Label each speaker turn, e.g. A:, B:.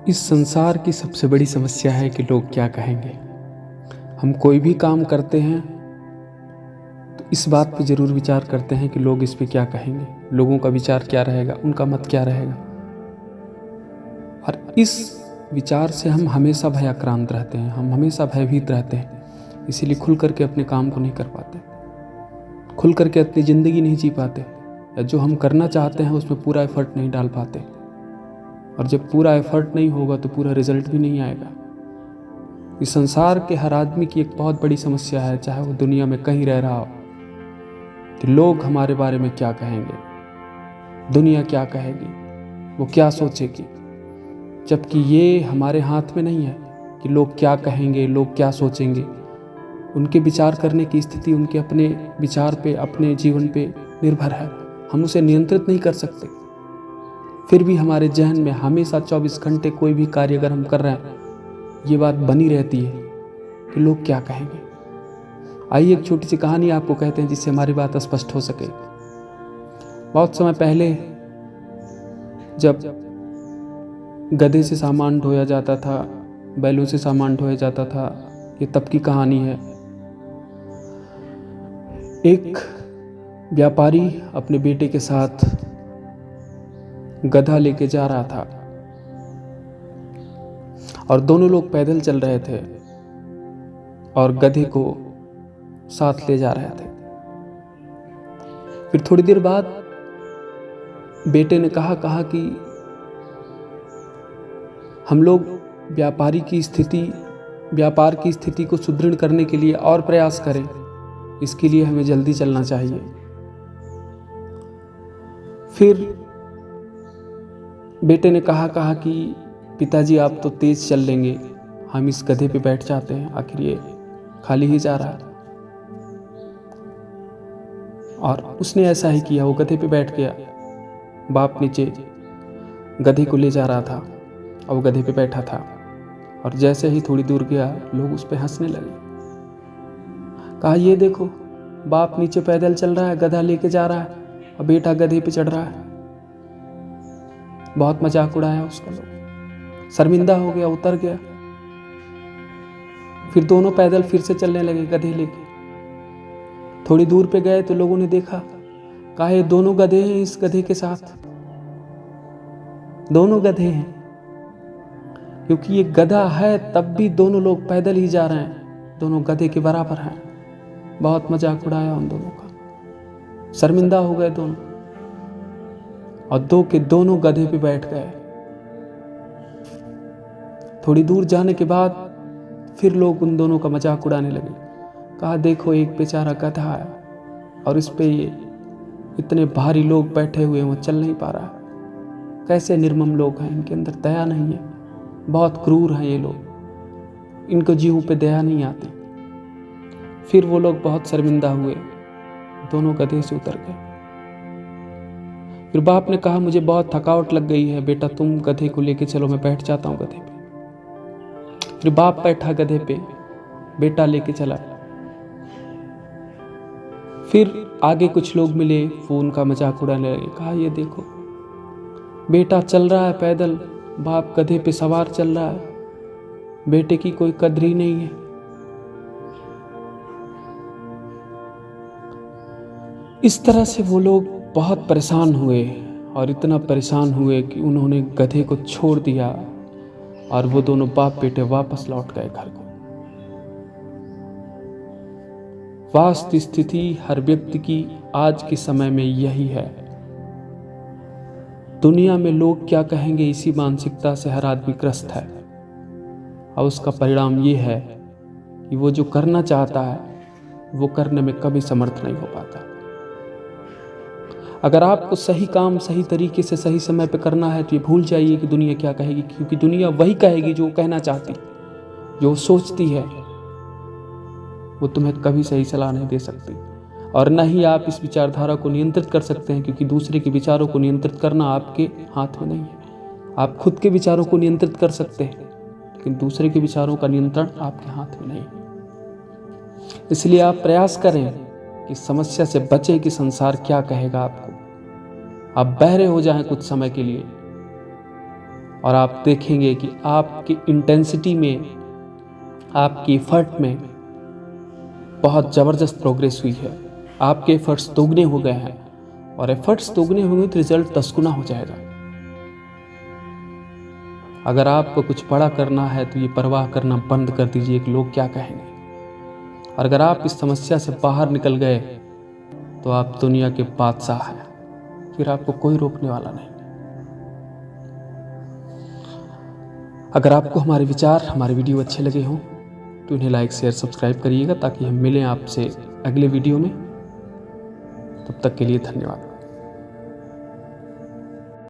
A: इस संसार की सबसे बड़ी समस्या है कि लोग क्या कहेंगे। हम कोई भी काम करते हैं तो इस बात पे ज़रूर विचार करते हैं कि लोग इस पे क्या कहेंगे, लोगों का विचार क्या रहेगा, उनका मत क्या रहेगा। और इस विचार से हम हमेशा भयाक्रांत रहते हैं, हम हमेशा भयभीत रहते हैं। इसीलिए खुल करके अपने काम को नहीं कर पाते, खुल करके अपनी ज़िंदगी नहीं जी पाते, या जो हम करना चाहते हैं उसमें पूरा एफर्ट नहीं डाल पाते। और जब पूरा एफर्ट नहीं होगा तो पूरा रिजल्ट भी नहीं आएगा। इस संसार के हर आदमी की एक बहुत बड़ी समस्या है, चाहे वो दुनिया में कहीं रह रहा हो, कि लोग हमारे बारे में क्या कहेंगे, दुनिया क्या कहेगी, वो क्या सोचेगी। जबकि ये हमारे हाथ में नहीं है कि लोग क्या कहेंगे, लोग क्या सोचेंगे। उनके विचार करने की स्थिति उनके अपने विचार पे, अपने जीवन पे निर्भर है। हम उसे नियंत्रित नहीं कर सकते। फिर भी हमारे जहन में हमेशा 24 घंटे कोई भी कार्य अगर हम कर रहे हैं, ये बात बनी रहती है कि लोग क्या कहेंगे। आइए एक छोटी सी कहानी आपको कहते हैं जिससे हमारी बात स्पष्ट हो सके। बहुत समय पहले जब गधे से सामान ढोया जाता था, बैलों से सामान ढोया जाता था, ये तब की कहानी है। एक व्यापारी अपने बेटे के साथ गधा लेके जा रहा था और दोनों लोग पैदल चल रहे थे और गधे को साथ ले जा रहे थे। फिर थोड़ी देर बाद बेटे ने कहा कि हम लोग व्यापार की स्थिति को सुदृढ़ करने के लिए और प्रयास करें, इसके लिए हमें जल्दी चलना चाहिए। फिर बेटे ने कहा कि पिताजी आप तो तेज चल लेंगे, हम इस गधे पे बैठ जाते हैं, आखिर ये खाली ही जा रहा है। और उसने ऐसा ही किया, वो गधे पे बैठ गया। बाप नीचे गधे को ले जा रहा था और वो गधे पे बैठा था। और जैसे ही थोड़ी दूर गया, लोग उस पे हंसने लगे। कहा ये देखो, बाप नीचे पैदल चल रहा है, गधा लेके जा रहा है, और बेटा गधे पे चढ़ रहा है। बहुत मजाक उड़ाया उसका, लोग शर्मिंदा हो गया, उतर गया। फिर दोनों पैदल फिर से चलने लगे गधे लेके। थोड़ी दूर पे गए तो लोगों ने देखा, कहा ये दोनों गधे हैं, इस गधे के साथ दोनों गधे हैं। क्योंकि ये गधा है तब भी दोनों लोग पैदल ही जा रहे हैं, दोनों गधे के बराबर हैं। बहुत मजाक उड़ाया उन दोनों का, शर्मिंदा हो गए दोनों, और दो के दोनों गधे पे बैठ गए। थोड़ी दूर जाने के बाद फिर लोग उन दोनों का मजाक उड़ाने लगे। कहा देखो, एक बेचारा गधा है और इस पे ये इतने भारी लोग बैठे हुए हैं, वो चल नहीं पा रहा है। कैसे निर्मम लोग हैं, इनके अंदर दया नहीं है, बहुत क्रूर हैं ये लोग, इनको जीवों पे दया नहीं आती। फिर वो लोग बहुत शर्मिंदा हुए, दोनों गधे से उतर गए। फिर बाप ने कहा मुझे बहुत थकावट लग गई है, बेटा तुम गधे को लेके चलो, मैं बैठ जाता हूँ गधे पे। फिर बाप बैठा गधे पे, बेटा लेके चला। फिर आगे कुछ लोग मिले, वो उनका मजाक उड़ाने लगे। कहा ये देखो, बेटा चल रहा है पैदल, बाप गधे पे सवार चल रहा है, बेटे की कोई कद्र ही नहीं है। इस तरह से वो लोग बहुत परेशान हुए, और इतना परेशान हुए कि उन्होंने गधे को छोड़ दिया और वो दोनों बाप बेटे वापस लौट गए घर को। वास्तव स्थिति हर व्यक्ति की आज के समय में यही है। दुनिया में लोग क्या कहेंगे, इसी मानसिकता से हर आदमी ग्रस्त है, और उसका परिणाम ये है कि वो जो करना चाहता है वो करने में कभी समर्थ नहीं हो पाता। अगर आपको सही काम सही तरीके से सही समय पर करना है तो ये भूल जाइए कि दुनिया क्या कहेगी, क्योंकि दुनिया वही कहेगी जो कहना चाहती, जो सोचती है। वो तुम्हें कभी सही सलाह नहीं दे सकती, और न ही आप इस विचारधारा को नियंत्रित कर सकते हैं, क्योंकि दूसरे के विचारों को नियंत्रित करना आपके हाथ में नहीं है। आप खुद के विचारों को नियंत्रित कर सकते हैं, लेकिन दूसरे के विचारों का नियंत्रण आपके हाथ में नहीं है। इसलिए आप प्रयास करें कि समस्या से बचें कि संसार क्या कहेगा आपको। आप बहरे हो जाएं कुछ समय के लिए, और आप देखेंगे कि आपकी इंटेंसिटी में, आपकी एफर्ट में बहुत ज़बरदस्त प्रोग्रेस हुई है। आपके एफर्ट्स दोगुने हो गए हैं, और एफर्ट्स दोगुने होंगे तो रिजल्ट 10 गुना हो जाएगा। अगर आपको कुछ बड़ा करना है तो ये परवाह करना बंद कर दीजिए कि लोग क्या कहेंगे। और अगर आप इस समस्या से बाहर निकल गए तो आप दुनिया के बादशाह हैं, फिर आपको कोई रोकने वाला नहीं। अगर आपको हमारे विचार, हमारे वीडियो अच्छे लगे हों तो इन्हें लाइक, शेयर, सब्सक्राइब करिएगा, ताकि हम मिलें आपसे अगले वीडियो में। तब तक के लिए धन्यवाद।